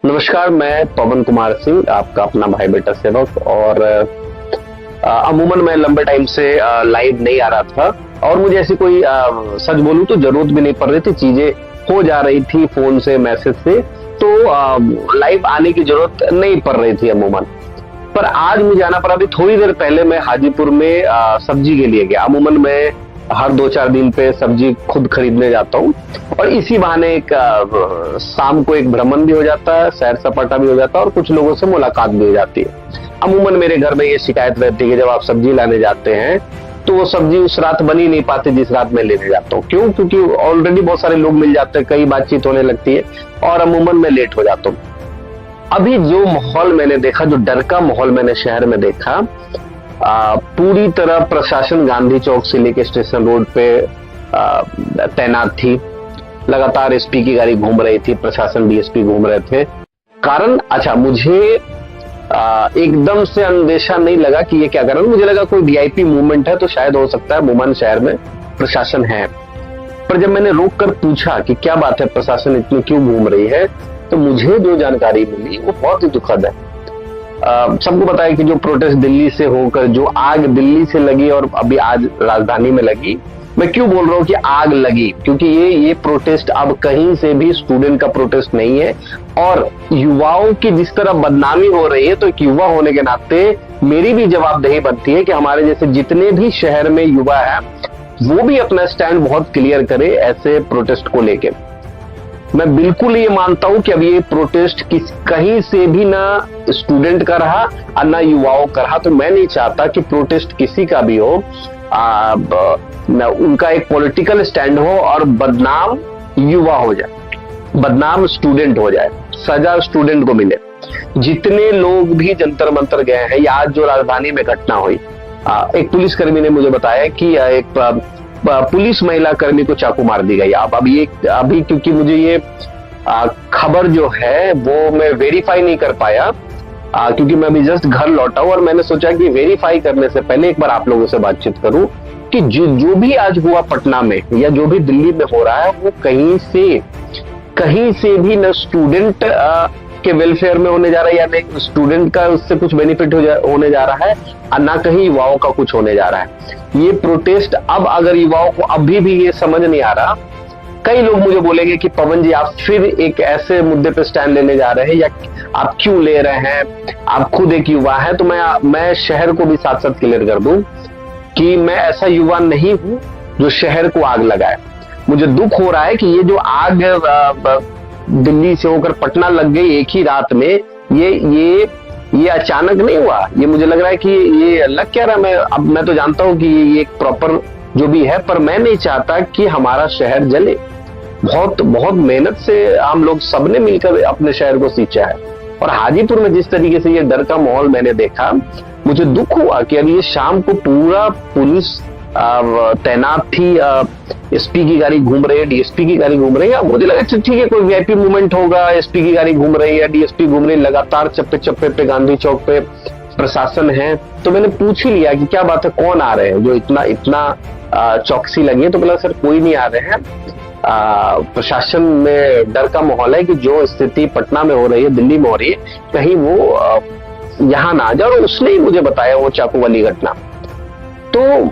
नमस्कार, मैं पवन कुमार सिंह, आपका अपना भाई बेटा सेवक। और अमूमन मैं लंबे टाइम से लाइव नहीं आ रहा था और मुझे ऐसी कोई सच बोलूं तो जरूरत भी नहीं पड़ रही थी। चीजें हो जा रही थी फोन से, मैसेज से, तो लाइव आने की जरूरत नहीं पड़ रही थी अमूमन। पर आज मुझे आना पड़ा। अभी थोड़ी देर पहले मैं हाजीपुर में सब्जी के लिए गया। अमूमन मैं हर 2-4 दिन पे सब्जी खुद खरीदने जाता हूँ और इसी बहाने एक शाम को एक भ्रमण भी हो जाता है, सैर सपाटा भी हो जाता है और कुछ लोगों से मुलाकात भी हो जाती है। अमूमन मेरे घर में ये शिकायत रहती है कि जब आप सब्जी लाने जाते हैं तो वो सब्जी उस रात बन ही नहीं पाती जिस रात मैं लेने जाता हूँ। क्यों? क्योंकि ऑलरेडी बहुत सारे लोग मिल जाते हैं, कई बातचीत होने लगती है और अमूमन मैं लेट हो जाता हूँ। अभी जो माहौल मैंने देखा, जो डर का माहौल मैंने शहर में देखा, पूरी तरह प्रशासन गांधी चौक से लेके स्टेशन रोड पे तैनात थी। लगातार एसपी की गाड़ी घूम रही थी, प्रशासन डीएसपी घूम रहे थे। कारण अच्छा, मुझे एकदम से अंदेशा नहीं लगा कि ये क्या कर रहा है। मुझे लगा कोई वीआईपी मूवमेंट है तो शायद हो सकता है मुमन शहर में प्रशासन है। पर जब मैंने रोक कर पूछा कि क्या बात है, प्रशासन इतनी क्यों घूम रही है, तो मुझे जो जानकारी मिली वो बहुत ही दुखद है। सबको पता है कि जो प्रोटेस्ट दिल्ली से होकर, जो आग दिल्ली से लगी और अभी आज राजधानी में लगी। मैं क्यों बोल रहा हूँ कि आग लगी? क्योंकि ये प्रोटेस्ट अब कहीं से भी स्टूडेंट का प्रोटेस्ट नहीं है और युवाओं की जिस तरह बदनामी हो रही है, तो एक युवा होने के नाते मेरी भी जवाबदेही बनती है कि हमारे जैसे जितने भी शहर में युवा है वो भी अपना स्टैंड बहुत क्लियर करे ऐसे प्रोटेस्ट को लेके। मैं बिल्कुल ये मानता हूं कि अब ये प्रोटेस्ट कहीं से भी ना स्टूडेंट का रहा और ना युवाओं का रहा। तो मैं नहीं चाहता कि प्रोटेस्ट किसी का भी हो, उनका एक पॉलिटिकल स्टैंड हो और बदनाम युवा हो जाए, बदनाम स्टूडेंट हो जाए, सजा स्टूडेंट को मिले। जितने लोग भी जंतर मंतर गए हैं या आज जो राजधानी में घटना हुई, एक पुलिसकर्मी ने मुझे बताया कि एक पुलिस महिला कर्मी को चाकू मार दी गई। अब अभी क्योंकि मुझे ये खबर जो है वो मैं वेरीफाई नहीं कर पाया, क्योंकि मैं अभी जस्ट घर लौटा हूं और मैंने सोचा कि वेरीफाई करने से पहले एक बार आप लोगों से बातचीत करूं कि जो भी आज हुआ पटना में या जो भी दिल्ली में हो रहा है वो कहीं से भी न स्टूडेंट के वेलफेयर में होने जा रहा है या नहीं स्टूडेंट का उससे कुछ बेनिफिट होने जा रहा है और ना कहीं युवाओं का कुछ होने जा रहा है। ये प्रोटेस्ट अब अगर युवाओं को अभी भी ये समझ नहीं आ रहा, कई लोग मुझे बोलेंगे कि पवन जी आप फिर एक ऐसे मुद्दे पे स्टैंड लेने जा रहे हैं या आप क्यों ले रहे हैं, आप खुद एक युवा है। तो मैं शहर को भी साथ साथ क्लियर कर दूं कि मैं ऐसा युवा नहीं हूं जो शहर को आग लगाए। मुझे दुख हो रहा है कि ये जो आग दिल्ली से होकर पटना लग गई एक ही रात में, ये अचानक नहीं हुआ। ये मुझे लग रहा है कि ये लग क्या रहा है। मैं तो जानता हूं कि ये एक प्रॉपर जो भी है, पर मैं नहीं चाहता कि हमारा शहर जले। बहुत बहुत मेहनत से हम लोग सबने मिलकर अपने शहर को सींचा है और हाजीपुर में जिस तरीके से ये डर का माहौल मैंने देखा, मुझे दुख हुआ कि अभी ये शाम को पूरा पुलिस तैनात थी, एसपी की गाड़ी घूम रही है, डीएसपी की गाड़ी घूम रही है। मुझे लगा ठीक है कोई वीआईपी मूवमेंट होगा, एसपी की गाड़ी घूम रही है, डीएसपी घूम रही है, लगातार चप्पे चप्पे पे गांधी चौक पे प्रशासन है। तो मैंने पूछ ही लिया कि क्या बात है, कौन आ रहे हैं जो इतना चौकसी लगी है। तो बोला सर कोई नहीं आ रहे हैं, प्रशासन में डर का माहौल है कि जो स्थिति पटना में हो रही है, दिल्ली में हो रही है, कहीं वो यहाँ ना आ जाए। और उसने ही मुझे बताया वो चाकू वाली घटना। तो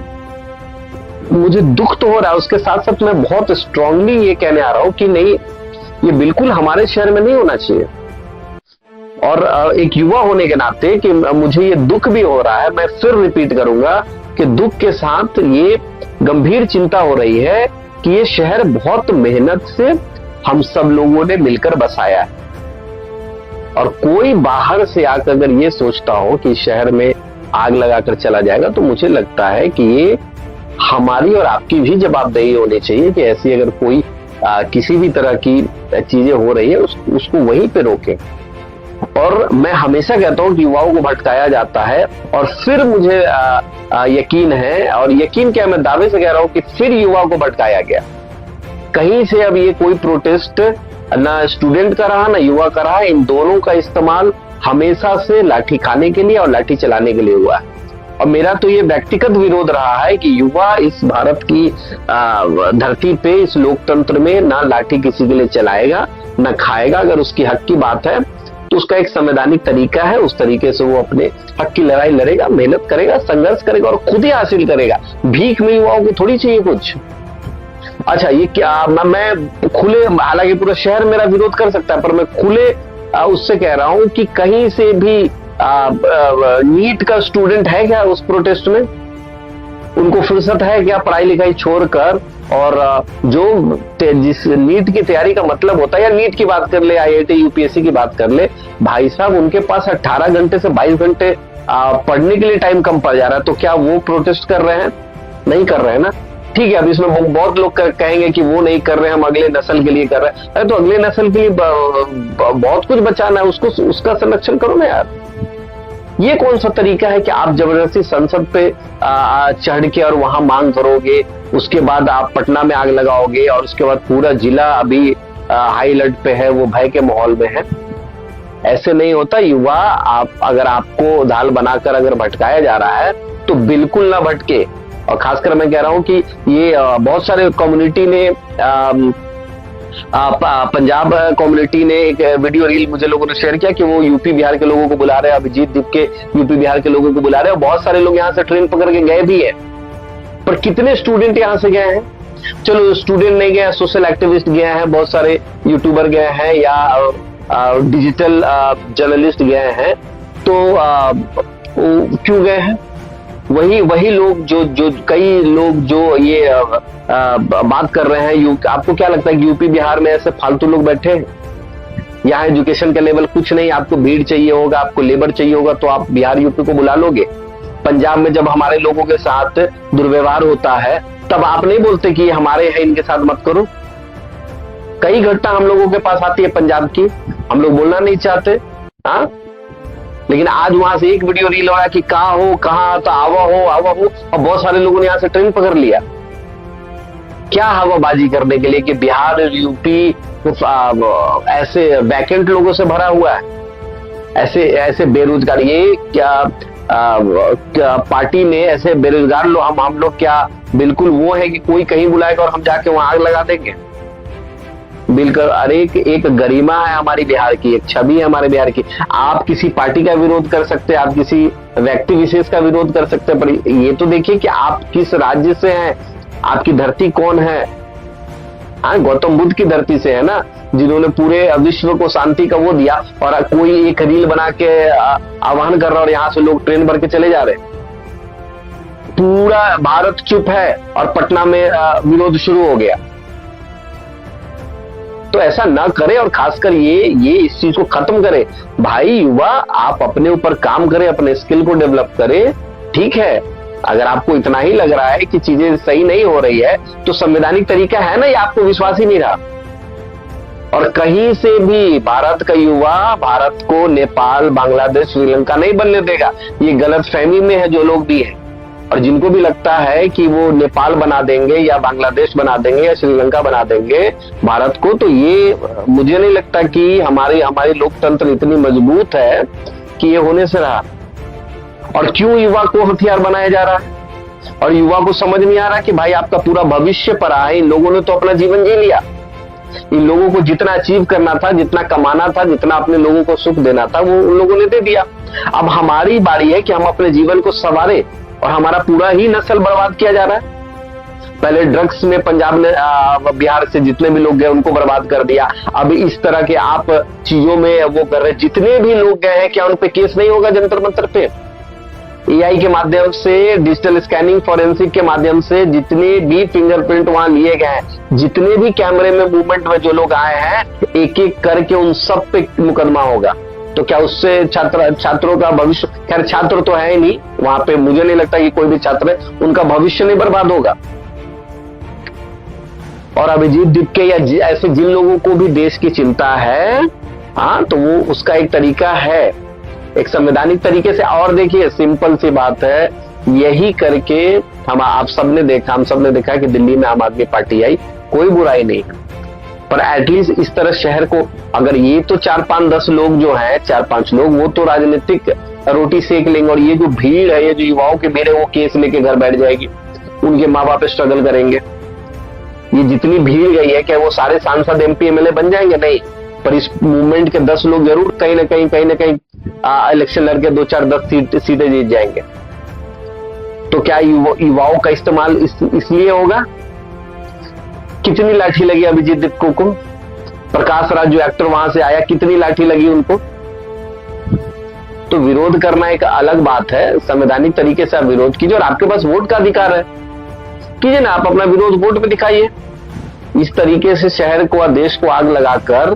मुझे दुख तो हो रहा है, उसके साथ साथ मैं बहुत स्ट्रांगली ये कहने आ रहा हूं कि नहीं, ये बिल्कुल हमारे शहर में नहीं होना चाहिए। और एक युवा होने के नाते कि मुझे ये दुख भी हो रहा है, मैं फिर रिपीट करूंगा कि दुख के साथ ये गंभीर चिंता हो रही है कि ये शहर बहुत मेहनत से हम सब लोगों ने मिलकर बसाया है और कोई बाहर से आकर अगर ये सोचता हो कि शहर में आग लगाकर चला जाएगा, तो मुझे लगता है कि ये हमारी और आपकी भी जवाबदेही होनी चाहिए कि ऐसी अगर कोई किसी भी तरह की चीजें हो रही है उसको वहीं पे रोके। और मैं हमेशा कहता हूं कि युवाओं को भटकाया जाता है और फिर मुझे यकीन है, और यकीन क्या मैं दावे से कह रहा हूं कि फिर युवाओं को भटकाया गया। कहीं से अब ये कोई प्रोटेस्ट ना स्टूडेंट का रहा ना युवा का रहा, इन दोनों का इस्तेमाल हमेशा से लाठी खाने के लिए और लाठी चलाने के लिए हुआ है। और मेरा तो ये व्यक्तिगत विरोध रहा है कि युवा इस भारत की धरती पे, इस लोकतंत्र में ना लाठी किसी के लिए चलाएगा न खाएगा। अगर उसकी हक की बात है तो उसका एक संवैधानिक तरीका है, उस तरीके से वो अपने हक की लड़ाई लड़ेगा, मेहनत करेगा, संघर्ष करेगा और खुद ही हासिल करेगा। भीख में युवाओं को थोड़ी चाहिए कुछ। अच्छा, ये क्या मैं खुले, हालांकि पूरा शहर मेरा विरोध कर सकता है, पर मैं खुले उससे कह रहा हूं कि कहीं से भी नीट का स्टूडेंट है क्या उस प्रोटेस्ट में? उनको फुर्सत है क्या पढ़ाई लिखाई छोड़कर? और जो जिस नीट की तैयारी का मतलब होता है, या नीट की बात कर ले, आईआईटी यूपीएससी की बात कर ले, भाई साहब उनके पास 18 घंटे से 22 घंटे पढ़ने के लिए टाइम कम पड़ जा रहा है। तो क्या वो प्रोटेस्ट कर रहे हैं? नहीं कर रहे हैं ना। ठीक है, अब इसमें बहुत लोग कहेंगे कि वो नहीं कर रहे हैं, हम अगले नस्ल के लिए कर रहे हैं। अरे तो अगले नस्ल के लिए बहुत कुछ बचाना है, उसका संरक्षण करो ना यार। ये कौन सा तरीका है कि आप जबरदस्ती संसद पे चढ़ के और वहां मांग करोगे, उसके बाद आप पटना में आग लगाओगे और उसके बाद पूरा जिला अभी हाई अलर्ट पे है, वो भय के माहौल में है। ऐसे नहीं होता। युवा, आप अगर आपको दाल बनाकर अगर भटकाया जा रहा है तो बिल्कुल ना भटके। और खासकर मैं कह रहा हूं कि ये बहुत सारे कम्युनिटी ने, पंजाब कम्युनिटी ने एक वीडियो रील मुझे लोगों ने शेयर किया कि वो यूपी बिहार के लोगों को बुला रहे हैं, अभिजीत दीप के यूपी बिहार के लोगों को बुला रहे हैं। बहुत सारे लोग यहाँ से ट्रेन पकड़ के गए भी है, पर कितने स्टूडेंट यहाँ से गए हैं? चलो स्टूडेंट नहीं गए, सोशल एक्टिविस्ट गए हैं, बहुत सारे यूट्यूबर गए हैं, या डिजिटल जर्नलिस्ट गए हैं। तो क्यों गए हैं? वही लोग जो कई लोग जो ये बात कर रहे हैं। आपको क्या लगता है कि यूपी बिहार में ऐसे फालतू लोग बैठे हैं? यहाँ एजुकेशन का लेवल कुछ नहीं, आपको भीड़ चाहिए होगा, आपको लेबर चाहिए होगा, तो आप बिहार यूपी को बुला लोगे। पंजाब में जब हमारे लोगों के साथ दुर्व्यवहार होता है तब आप नहीं बोलते कि हमारे हैं, इनके साथ मत करो। कई घटना हम लोगों के पास आती है पंजाब की, हम लोग बोलना नहीं चाहते। हाँ, लेकिन आज वहां से एक वीडियो रील हो रहा है कि कहाँ तो आवा हो, और बहुत सारे लोगों ने यहाँ से ट्रेन पकड़ लिया। क्या हवाबाजी करने के लिए कि बिहार यूपी ऐसे वैकेंट लोगों से भरा हुआ है, ऐसे बेरोजगार। ये क्या पार्टी में ऐसे बेरोजगार लोग, हम लोग क्या बिल्कुल वो है कि कोई कहीं बुलाएगा और हम जाके वहां आग लगा देंगे? बिल्कुल। अरे एक गरिमा है हमारी बिहार की, एक छवि है हमारे बिहार की। आप किसी पार्टी का विरोध कर सकते हैं, आप किसी व्यक्ति विशेष का विरोध कर सकते हैं, पर ये तो देखिए कि आप किस राज्य से हैं, आपकी धरती कौन है। हाँ, गौतम बुद्ध की धरती से है ना, जिन्होंने पूरे विश्व को शांति का वो दिया, और कोई एक रील बना के आह्वान कर रहा और यहाँ से लोग ट्रेन भर के चले जा रहे। पूरा भारत चुप है और पटना में विरोध शुरू हो गया। तो ऐसा ना करे, और खासकर ये इस चीज को खत्म करे। भाई युवा, आप अपने ऊपर काम करें, अपने स्किल को डेवलप करें। ठीक है, अगर आपको इतना ही लग रहा है कि चीजें सही नहीं हो रही है तो संवैधानिक तरीका है ना, ये आपको विश्वास ही नहीं रहा। और कहीं से भी भारत का युवा भारत को नेपाल, बांग्लादेश, श्रीलंका नहीं बनने देगा। ये गलतफहमी में है जो लोग भी हैं, और जिनको भी लगता है कि वो नेपाल बना देंगे या बांग्लादेश बना देंगे या श्रीलंका बना देंगे भारत को, तो ये मुझे नहीं लगता कि हमारी लोकतंत्र इतनी मजबूत है कि ये होने से रहा। और क्यों युवा को हथियार बनाया जा रहा है? और युवा को समझ नहीं आ रहा कि भाई आपका पूरा भविष्य पड़ा है। इन लोगों ने तो अपना जीवन जी लिया। इन लोगों को जितना अचीव करना था, जितना कमाना था, जितना अपने लोगों को सुख देना था, वो उन लोगों ने दे दिया। अब हमारी बारी है कि हम अपने जीवन को संवारे, और हमारा पूरा ही नस्ल बर्बाद किया जा रहा है। पहले ड्रग्स में पंजाब ने बिहार से जितने भी लोग गए उनको बर्बाद कर दिया। अब इस तरह के आप चीजों में वो कर रहे, जितने भी लोग गए हैं क्या उन पे केस नहीं होगा जंतर मंतर पे? एआई के माध्यम से, डिजिटल स्कैनिंग, फोरेंसिक के माध्यम से जितने भी फिंगरप्रिंट वहां लिए गए हैं, जितने भी कैमरे में मूवमेंट में जो लोग आए हैं, एक एक करके उन सब पे मुकदमा होगा। तो क्या उससे छात्रों का भविष्य, खैर छात्र तो है ही नहीं वहां पे, मुझे नहीं लगता कि कोई भी छात्र है, उनका भविष्य नहीं बर्बाद होगा। और अभिजीत दीप के या ऐसे जिन लोगों को भी देश की चिंता है, हाँ, तो वो उसका एक तरीका है, एक संवैधानिक तरीके से। और देखिए, सिंपल सी बात है, यही करके हम सबने देखा कि दिल्ली में आम आदमी पार्टी आई, कोई बुराई नहीं, पर एटलीस्ट इस तरह शहर को, अगर ये तो 4-5-10 लोग जो हैं, 4-5 लोग, वो तो राजनीतिक रोटी सेक लेंगे, और ये जो भीड़ है, ये जो युवाओं की भीड़ है, वो केस लेके घर बैठ जाएगी, उनके माँ बाप स्ट्रगल करेंगे। ये जितनी भीड़ गई है, क्या वो सारे सांसद, एमपी, एमएलए बन जाएंगे? नहीं, पर इस मूवमेंट के 10 लोग जरूर कहीं ना कहीं इलेक्शन लड़के 2-4-10 सीटें जीत जाएंगे। तो क्या युवाओं का इस्तेमाल इसलिए होगा? कितनी लाठी लगी अभिजीत दीपको को? प्रकाश राज जो एक्टर वहां से आया, कितनी लाठी लगी उनको? तो विरोध करना एक अलग बात है, संवैधानिक तरीके से आप विरोध कीजिए और आपके पास वोट का अधिकार है, कीजिए ना, आप अपना विरोध वोट में दिखाइए। इस तरीके से शहर को और देश को आग लगाकर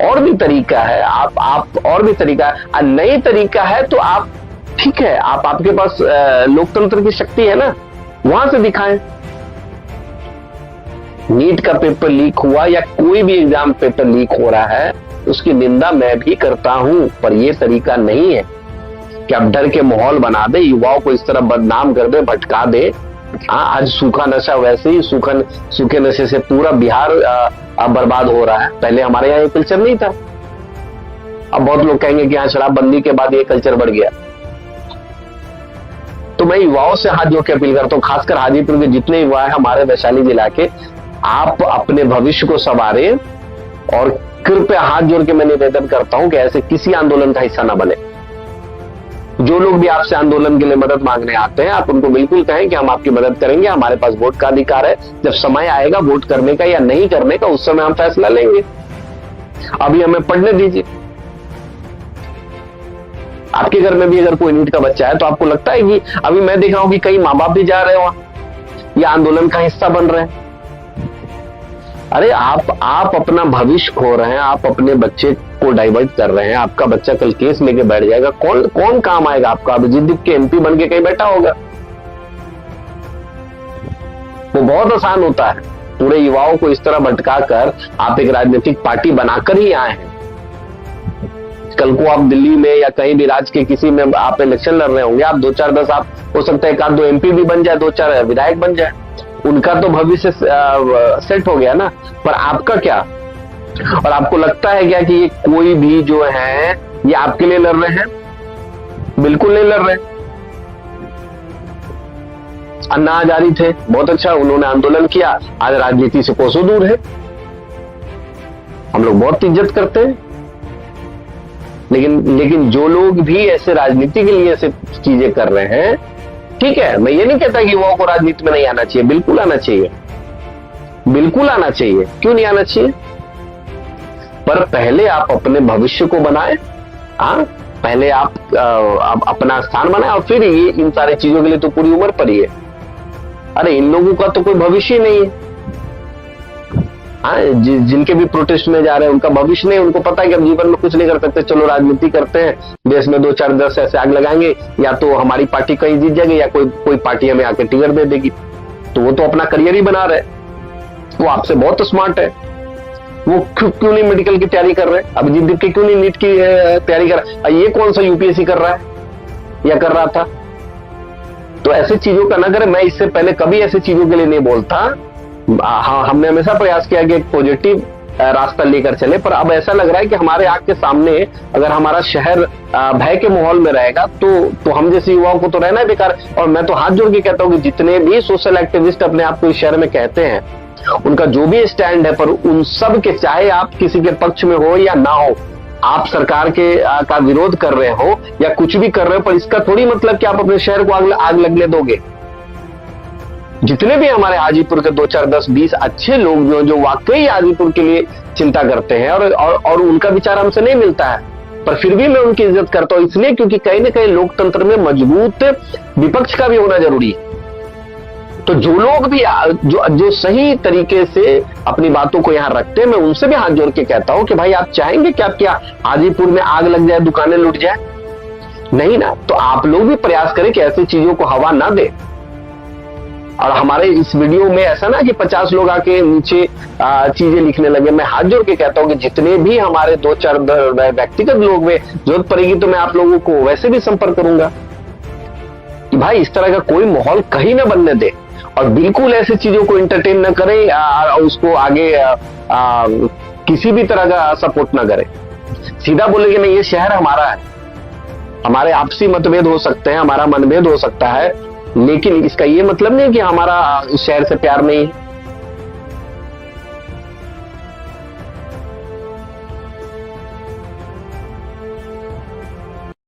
और भी तरीका है, आप और भी तरीका है, नई तरीका है तो आप ठीक है, आपके पास लोकतंत्र की शक्ति है ना, वहां से दिखाएं। नीट का पेपर लीक हुआ या कोई भी एग्जाम पेपर लीक हो रहा है, उसकी निंदा मैं भी करता हूं, पर यह तरीका नहीं है कि आप डर के माहौल बना दे, युवाओं को इस तरह बदनाम कर दे, भटका दे। आज सूखा नशा, वैसे ही सूखे नशे से पूरा बिहार बर्बाद हो रहा है। पहले हमारे यहाँ ये कल्चर नहीं था। अब बहुत लोग कहेंगे कि हाँ, शराबबंदी के बाद ये कल्चर बढ़ गया। तो मैं युवाओं से हाथ जोड़ के अपील करता हूं, खासकर हाजीपुर के जितने युवा है हमारे वैशाली जिला के, आप अपने भविष्य को संवारे और कृपया हाथ जोड़ के मैं निवेदन करता हूं कि ऐसे किसी आंदोलन का हिस्सा ना बने। जो लोग भी आपसे आंदोलन के लिए मदद मांगने आते हैं, आप उनको बिल्कुल कहें कि हम आपकी मदद करेंगे, हमारे पास वोट का अधिकार है, जब समय आएगा वोट करने का या नहीं करने का, उस समय हम फैसला लेंगे, अभी हमें पढ़ने दीजिए। आपके घर में भी अगर कोई नीट का बच्चा है तो आपको लगता है कि अभी मैं देख रहा हूं कि कई माँ बाप भी जा रहे हो या आंदोलन का हिस्सा बन रहे हैं। अरे आप अपना भविष्य खो रहे हैं, आप अपने बच्चे को डाइवर्ट कर रहे हैं। आपका बच्चा कल केस लेके बैठ जाएगा, कौन काम आएगा आपका? अभिजीत दीप के एमपी बन के कहीं बैठा होगा? वो बहुत आसान होता है। पूरे युवाओं को इस तरह भटका कर आप एक राजनीतिक पार्टी बनाकर ही आए हैं। कल को आप दिल्ली में या कहीं भी राज्य के किसी में आप इलेक्शन लड़ रहे होंगे, आप 2-4-10, आप हो सकता है 1-2 एमपी भी बन जाए, 2-4 विधायक बन जाए, उनका तो भविष्य सेट हो गया ना, पर आपका क्या? और आपको लगता है क्या कि ये कोई भी जो है ये आपके लिए लड़ रहे हैं? बिल्कुल नहीं लड़ रहे। अन्ना हजारी थे, बहुत अच्छा, उन्होंने आंदोलन किया, आज राजनीति से कोसों दूर है। हम लोग बहुत इज्जत करते हैं, लेकिन जो लोग भी ऐसे राजनीति के लिए ऐसे चीजें कर रहे हैं, ठीक है, मैं ये नहीं कहता कि युवाओं को राजनीति में नहीं आना चाहिए, बिल्कुल आना चाहिए, बिल्कुल आना चाहिए, क्यों नहीं आना चाहिए? पर पहले आप अपने भविष्य को बनाएं, पहले आप अपना स्थान बनाएं और फिर ये इन सारी चीजों के लिए तो पूरी उम्र पर ही है। अरे इन लोगों का तो कोई भविष्य ही नहीं है। जिनके भी प्रोटेस्ट में जा रहे हैं उनका भविष्य नहीं, उनको पता है कि हम जीवन में कुछ नहीं कर सकते, चलो राजनीति करते हैं, देश में 2-4-10 ऐसे आग लगाएंगे, या तो हमारी पार्टी कहीं जीत जाएगी या कोई पार्टी हमें आके टिकट दे देगी। तो वो तो अपना करियर ही बना रहे, वो आपसे बहुत स्मार्ट है। वो क्यों नहीं मेडिकल की तैयारी कर रहे? अभिजीत दीप क्यों नहीं नीट की तैयारी कर रहा? ये कौन सा यूपीएससी कर रहा है या कर रहा था? तो ऐसे चीजों का ना करें। मैं इससे पहले कभी ऐसी चीजों के लिए नहीं बोलता। हाँ, हमने हमेशा प्रयास किया कि एक पॉजिटिव रास्ता लेकर चले, पर अब ऐसा लग रहा है कि हमारे आंख के सामने अगर हमारा शहर भय के माहौल में रहेगा तो हम जैसे युवाओं को तो रहना है बेकार। और मैं तो हाथ जोड़ के कहता हूं कि जितने भी सोशल एक्टिविस्ट अपने आप को इस शहर में कहते हैं, उनका जो भी स्टैंड है, पर उन सब के, चाहे आप किसी के पक्ष में हो या ना हो, आप सरकार के का विरोध कर रहे हो या कुछ भी कर रहे हो, पर इसका थोड़ी मतलब कि आप अपने शहर को आग लगने दोगे। जितने भी हमारे हाजीपुर के 2-4-10-20 अच्छे लोग जो वाकई हाजीपुर के लिए चिंता करते हैं और उनका विचार हमसे नहीं मिलता है, पर फिर भी मैं उनकी इज्जत करता हूं, इसलिए क्योंकि कहीं ना कहीं लोकतंत्र में मजबूत विपक्ष का भी होना जरूरी है। तो जो लोग भी जो सही तरीके से अपनी बातों को यहां रखते हैं, मैं उनसे भी हाथ जोड़ के कहता हूं कि भाई आप चाहेंगे कि आप क्या हाजीपुर में आग लग जाए, दुकानें लूट जाए? नहीं ना। तो आप लोग भी प्रयास करें कि ऐसी चीजों को हवा ना दे। और हमारे इस वीडियो में ऐसा ना कि 50 लोग आके नीचे चीजें लिखने लगे। मैं हाथ जोड़ के कहता हूं कि जितने भी हमारे 2-4 व्यक्तिगत लोग में जरूरत पड़ेगी तो मैं आप लोगों को वैसे भी संपर्क करूंगा कि भाई इस तरह का कोई माहौल कहीं ना बनने दे, और बिल्कुल ऐसी चीजों को इंटरटेन न करें और उसको आगे किसी भी तरह का सपोर्ट ना करें। सीधा बोले कि नहीं, ये शहर हमारा है, हमारे आपसी मतभेद हो सकते हैं, हमारा मनभेद हो सकता है, लेकिन इसका ये मतलब नहीं कि हमारा इस शहर से प्यार नहीं है।